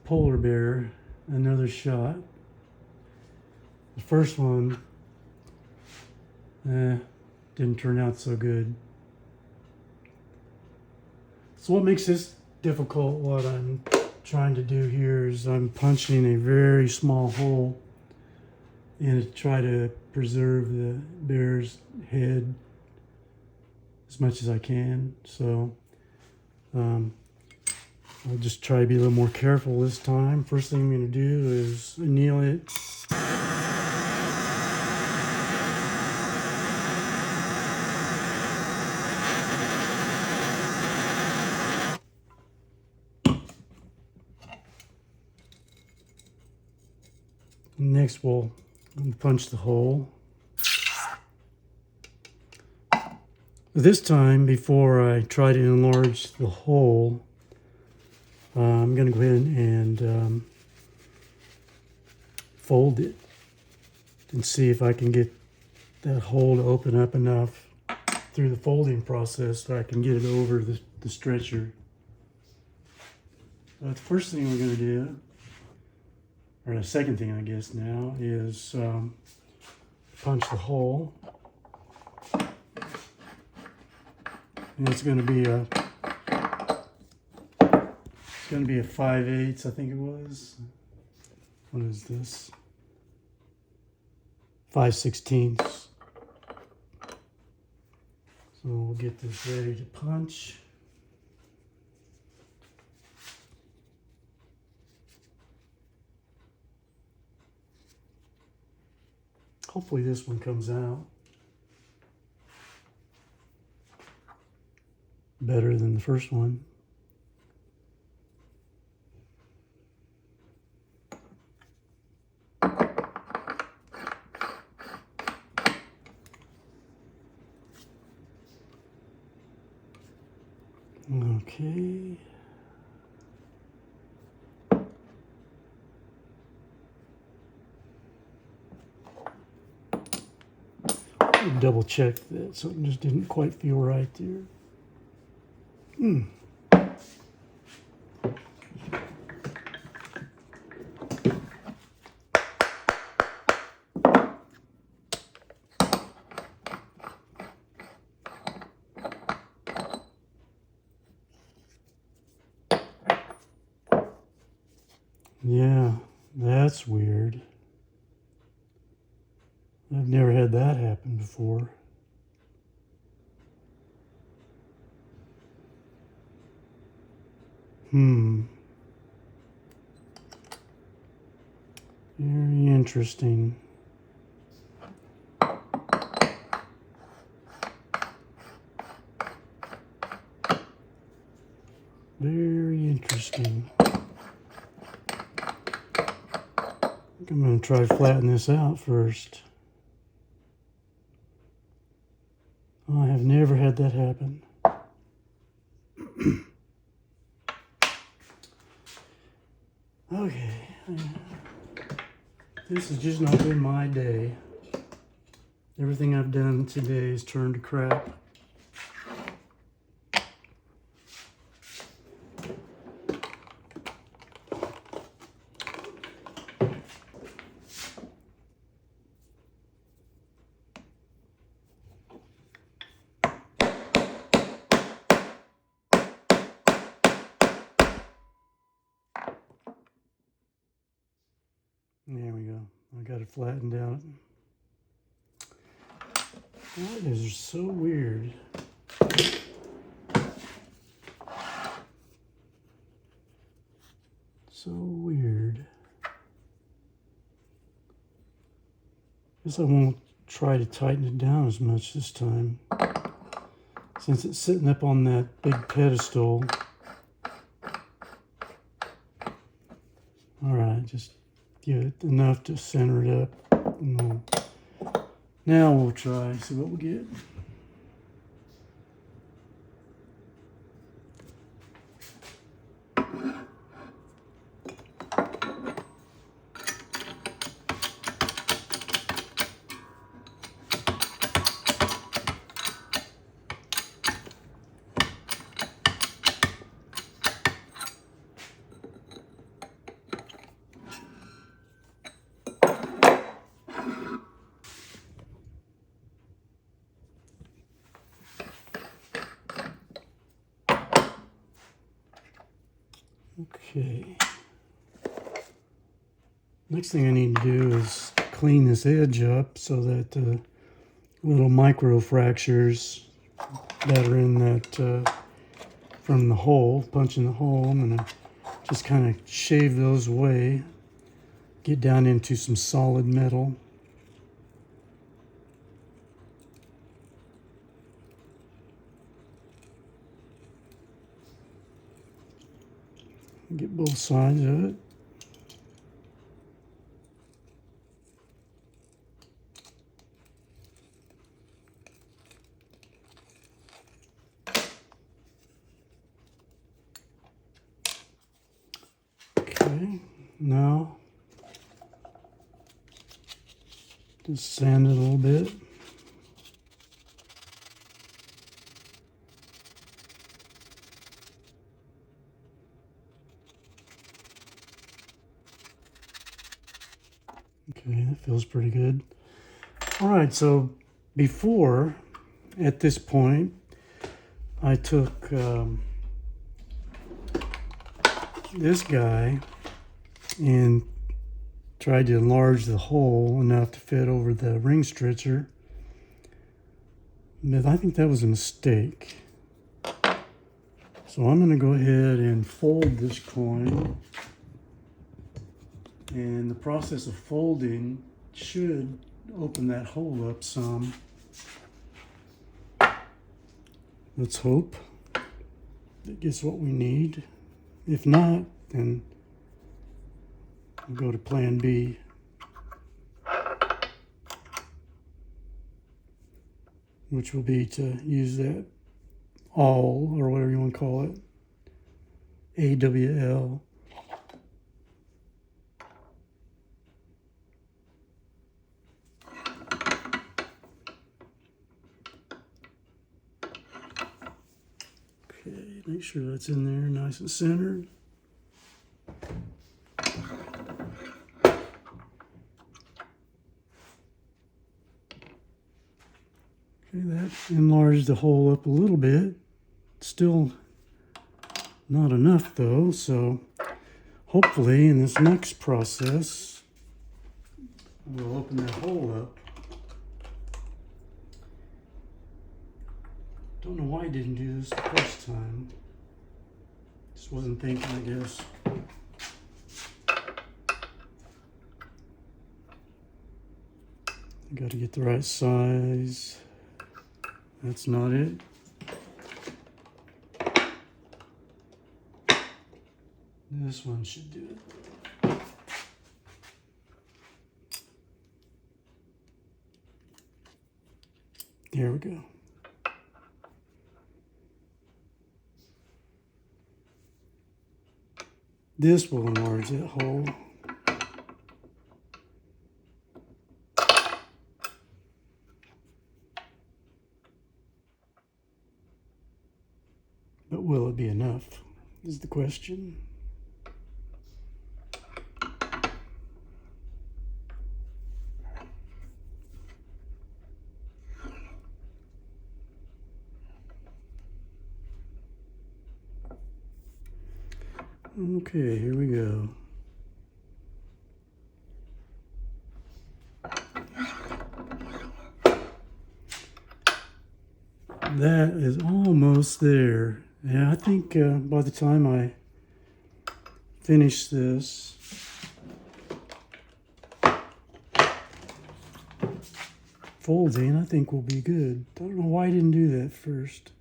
polar bear another shot. The first one didn't turn out so good. So what makes this difficult, what I'm trying to do here, is I'm punching a very small hole and to try to preserve the bear's head as much as I can. So I'll just try to be a little more careful this time. First thing I'm going to do is anneal it. Next we'll punch the hole. This time, before I try to enlarge the hole, I'm going to go ahead and fold it and see if I can get that hole to open up enough through the folding process so I can get it over the stretcher. The first thing we're going to do, or the second thing I guess now, is punch the hole. And it's going to be a 5/8, I think it was. What is this? 5/16. So we'll get this ready to punch. Hopefully this one comes out better than the first one. Okay. Double check that something just didn't quite feel right there. Yeah, that's weird. I've never had that happen before. Very interesting. Very interesting. I think I'm going to try to flatten this out first. I have never had that happen. Okay. This has just not been my day. Everything I've done today has turned to crap. There we go. I got it flattened out. That is so weird. So weird. Guess I won't try to tighten it down as much this time, since it's sitting up on that big pedestal. All right, just give it enough to center it up. Now we'll try, see what we get. Okay. Next thing I need to do is clean this edge up so that the little micro fractures that are in that from the hole, punching the hole, I'm gonna just kind of shave those away, get down into some solid metal. Get both sides of it. Okay, now just sand it a little bit. Okay, that feels pretty good. All right, so before, at this point, I took this guy and tried to enlarge the hole enough to fit over the ring stretcher. But I think that was a mistake. So I'm going to go ahead and fold this coin. And the process of folding should open that hole up some. Let's hope that gets what we need. If not, then we'll go to plan B. Which will be to use that awl, or whatever you want to call it, AWL. Okay, make sure that's in there nice and centered. Okay, that enlarged the hole up a little bit. Still not enough though, so hopefully in this next process we'll open that hole up. Don't know why I didn't do this the first time. Just wasn't thinking, I guess. Got to get the right size. That's not it. This one should do it. There we go. This will enlarge that hole. But will it be enough, is the question. Okay, here we go. That is almost there. Yeah, I think by the time I finish this, folding, I think we'll be good. I don't know why I didn't do that first.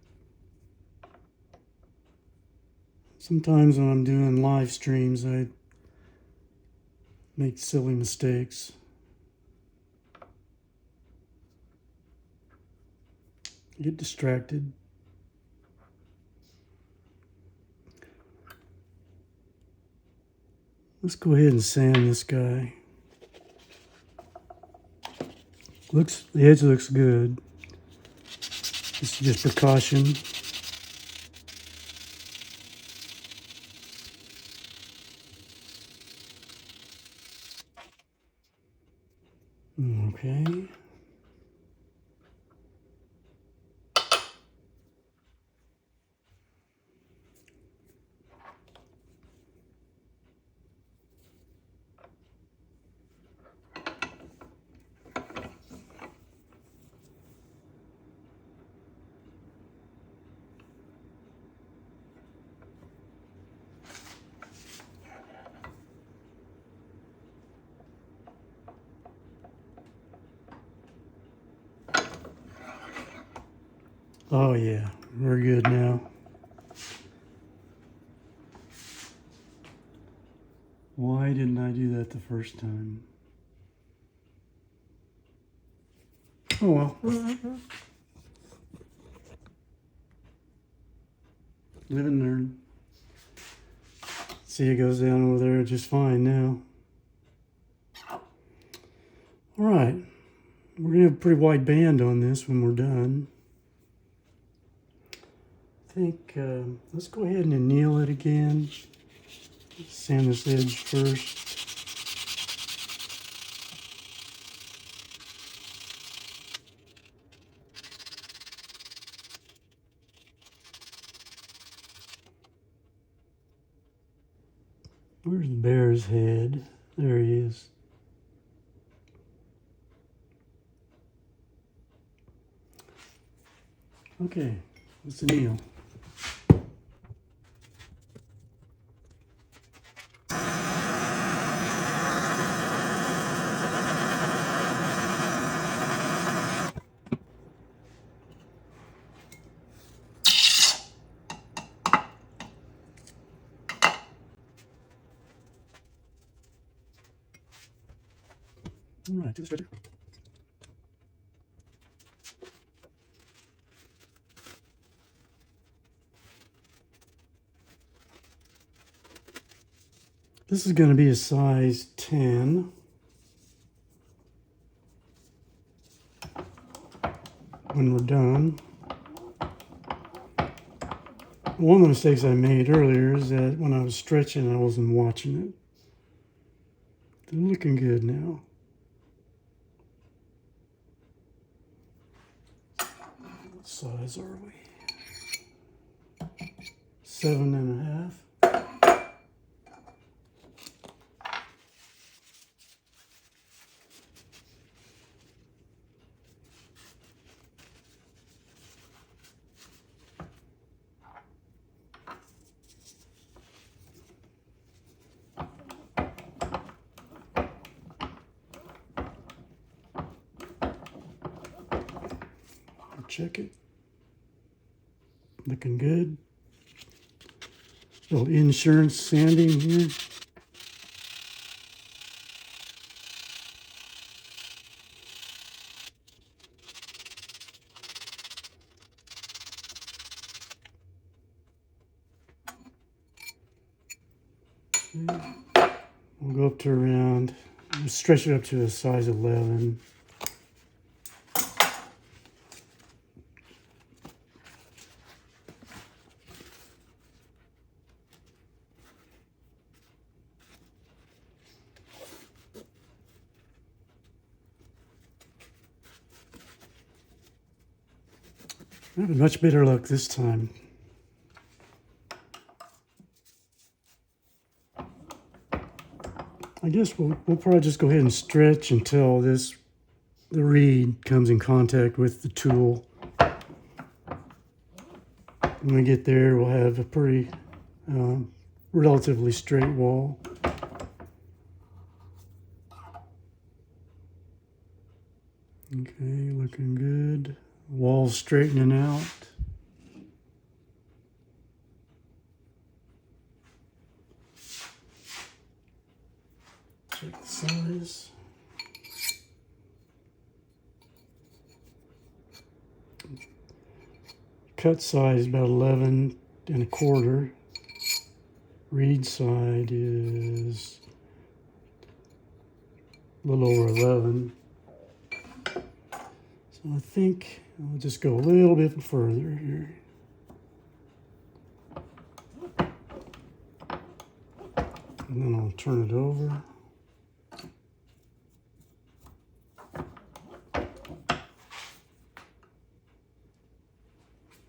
Sometimes when I'm doing live streams, I make silly mistakes. Get distracted. Let's go ahead and sand this guy. The edge looks good. It's just precaution. Okay. Oh yeah, we're good now. Why didn't I do that the first time? Oh well. Live and learn. See, it goes down over there just fine now. All right, we're gonna have a pretty wide band on this when we're done. I think let's go ahead and anneal it again. Sand this edge first. Where's the bear's head? There he is. Okay, let's anneal. All right, to the stretcher. This is going to be a size 10. When we're done. One of the mistakes I made earlier is that when I was stretching, I wasn't watching it. They're looking good now. What size are we? 7.5. Check it. Looking good. Little insurance sanding here. Okay. We'll go up to around, we'll stretch it up to a size 11. I have much better luck this time. I guess we'll probably just go ahead and stretch until the reed comes in contact with the tool. When we get there, we'll have a pretty relatively straight wall. Okay, looking good. Wall's straightening out. Check the size. Cut size about 11.25. Reed side is a little over 11. So I think I'll just go a little bit further here. And then I'll turn it over.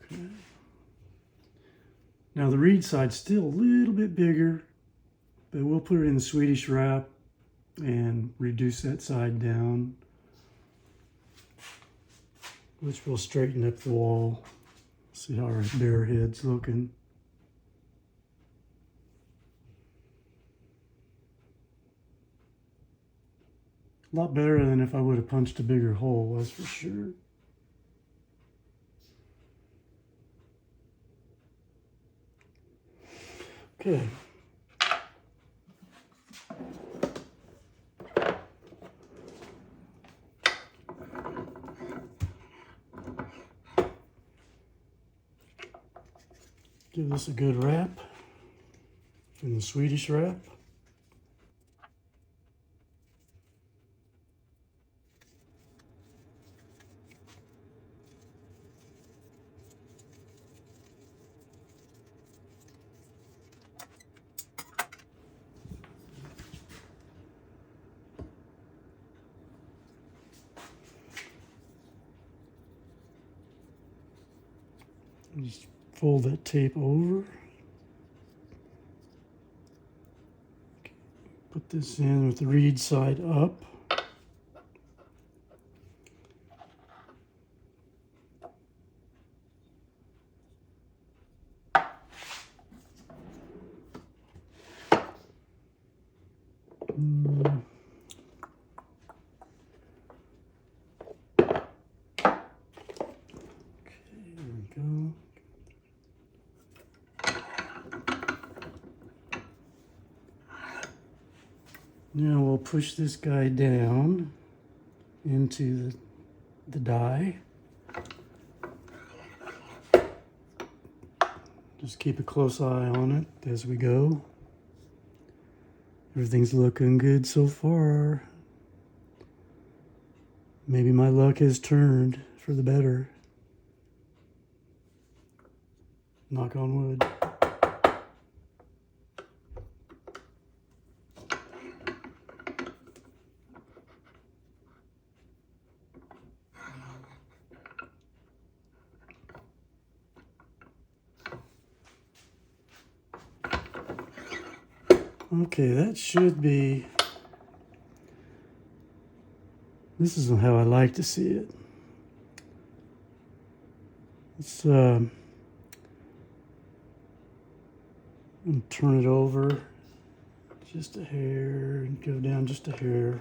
Okay. Now the reed side's still a little bit bigger, but we'll put it in the Swedish wrap and reduce that side down, which will straighten up the wall. See how our bear head's looking. A lot better than if I would have punched a bigger hole, that's for sure. Okay. Give this a good wrap in the Swedish wrap. Just fold that tape over. Put this in with the reed side up. Now we'll push this guy down into the die. Just keep a close eye on it as we go. Everything's looking good so far. Maybe my luck has turned for the better. Knock on wood. Okay, that should be, this is how I like to see it. Let's turn it over just a hair and go down just a hair.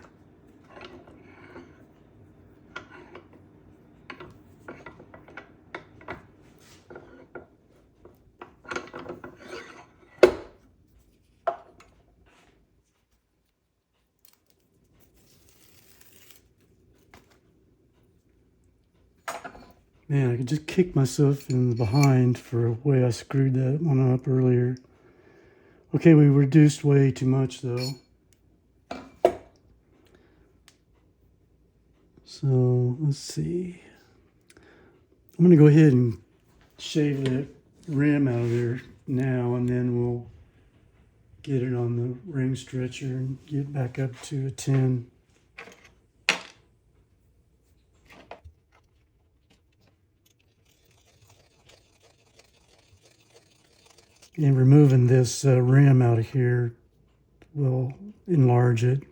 Man, I could just kick myself in the behind for the way I screwed that one up earlier. Okay, we reduced way too much though. So let's see. I'm gonna go ahead and shave the rim out of there now, and then we'll get it on the ring stretcher and get back up to a 10. And removing this rim out of here will enlarge it,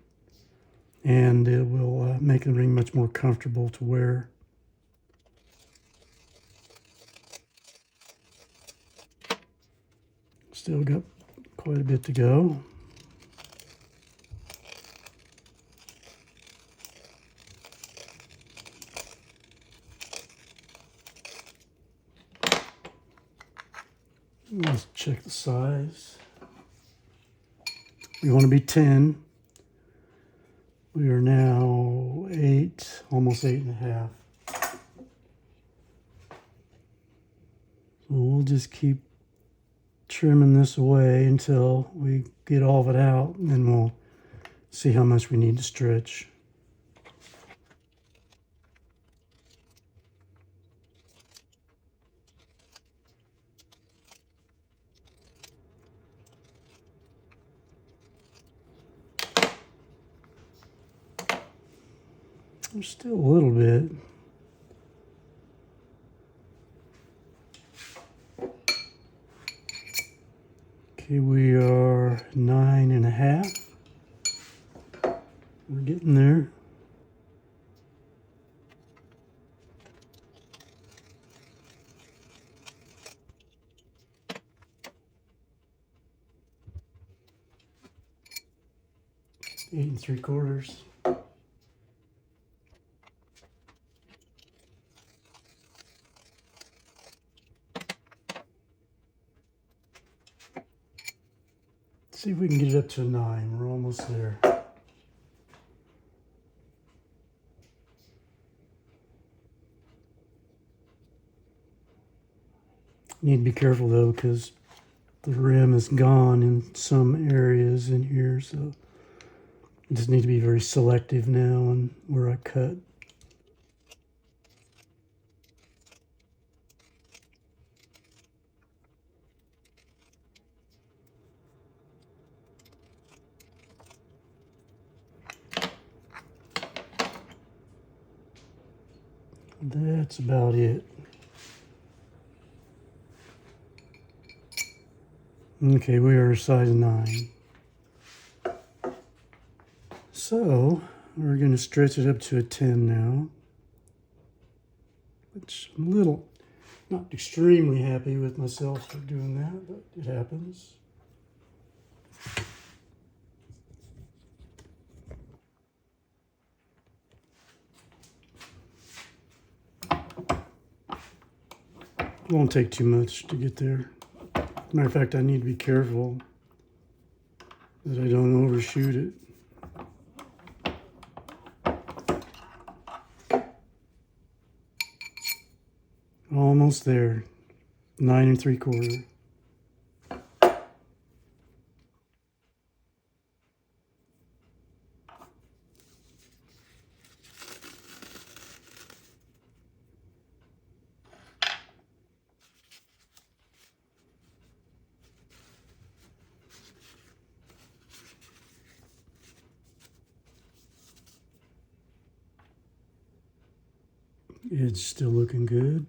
and it will make the ring much more comfortable to wear. Still got quite a bit to go. Let's check the size. We want to be 10. We are now 8, almost 8.5. So we'll just keep trimming this away until we get all of it out, and then we'll see how much we need to stretch. There's still a little bit. Okay, we are 9.5. We're getting there. Eight and 3/4. if we can get it up to a 9. We're almost there. Need to be careful though, because the rim is gone in some areas in here, so I just need to be very selective now on where I cut. That's about it. Okay, we are size 9. So we're going to stretch it up to a 10 now, which I'm a little, not extremely happy with myself for doing that, but it happens. It won't take too much to get there. Matter of fact, I need to be careful that I don't overshoot it. Almost there. 9 3/4. It's still looking good.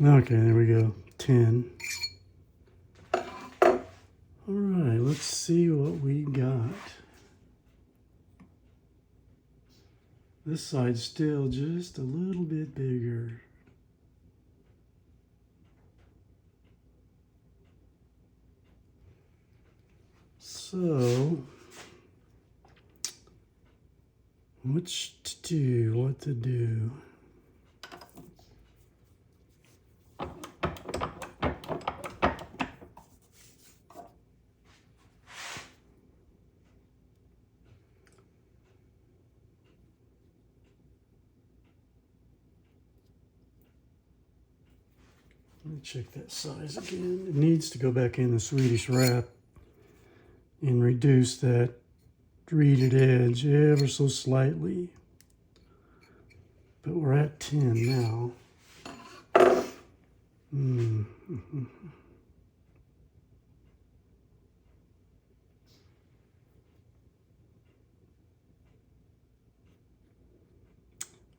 Okay, there we go. 10. All right, let's see what we got. This side's still just a little bit bigger. So, what to do? Let me check that size again. It needs to go back in the Swedish wrap and reduce that reeded edge ever so slightly. But we're at 10 now.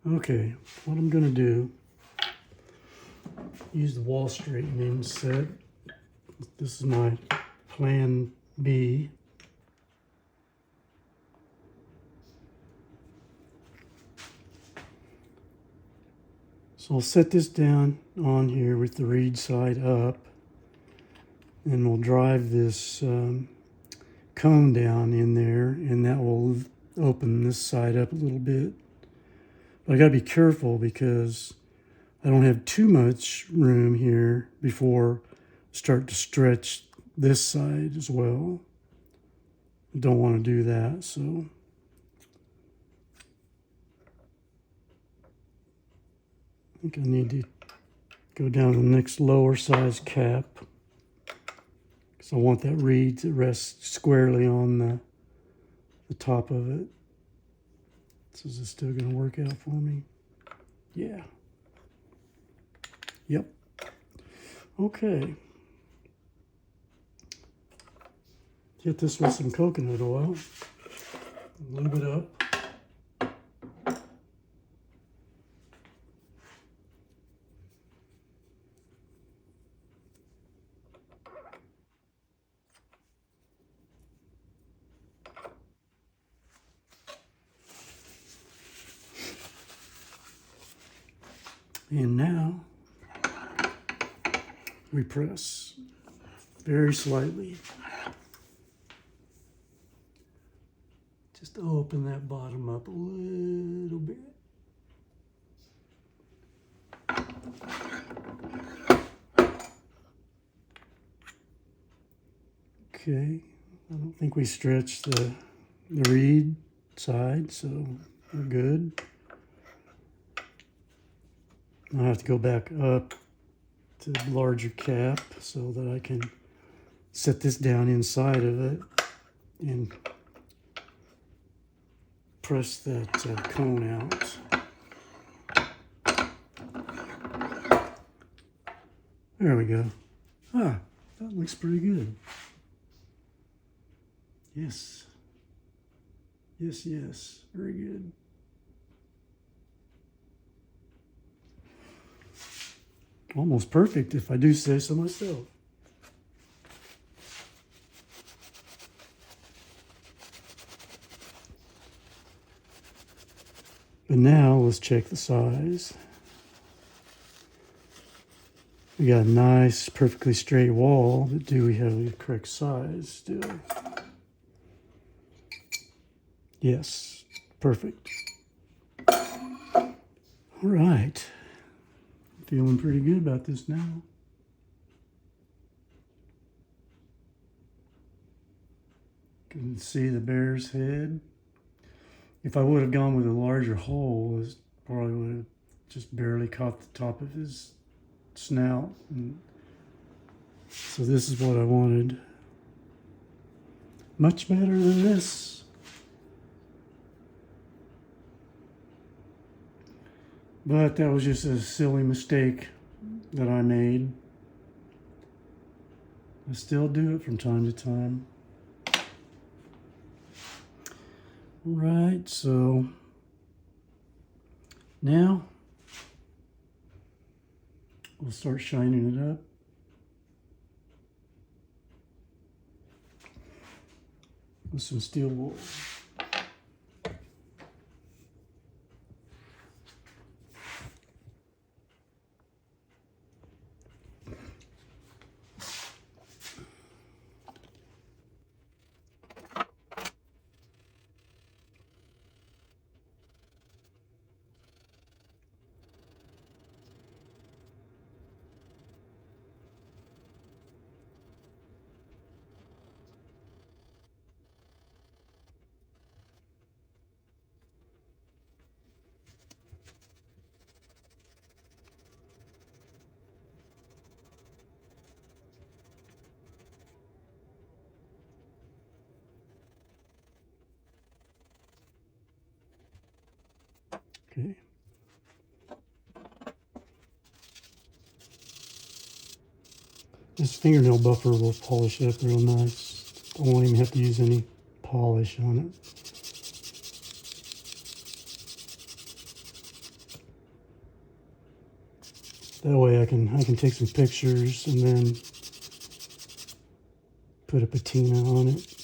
Okay, what I'm going to do, use the wall straightening set. This is my plan B. So I'll set this down on here with the reed side up, and we'll drive this cone down in there, and that will open this side up a little bit. But I gotta be careful because I don't have too much room here before I start to stretch this side as well. I don't want to do that, so I think I need to go down to the next lower size cap because I want that reed to rest squarely on the top of it. So is this still going to work out for me? Yeah. Yep. Okay. Get this with some coconut oil. Lube it up. And now we press very slightly. Just open that bottom up a little bit. Okay, I don't think we stretched the reed side, so we're good. I have to go back up to the larger cap so that I can set this down inside of it and press that cone out. There we go. Ah, that looks pretty good. Yes. Yes, yes. Very good. Almost perfect if I do say so myself. But now let's check the size. We got a nice, perfectly straight wall, but do we have the correct size still? Yes, perfect. All right. Feeling pretty good about this now. Can see the bear's head. If I would have gone with a larger hole, it probably would have just barely caught the top of his snout. And so this is what I wanted. Much better than this. But that was just a silly mistake that I made. I still do it from time to time. All right, so now we'll start shining it up. With some steel wool. Okay. This fingernail buffer will polish it up real nice. I won't even have to use any polish on it. That way I can take some pictures and then put a patina on it.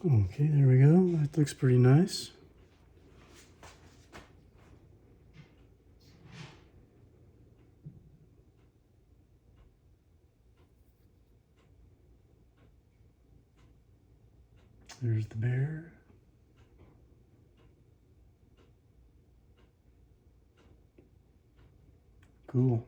Okay, there we go. That looks pretty nice. There's the bear. Cool.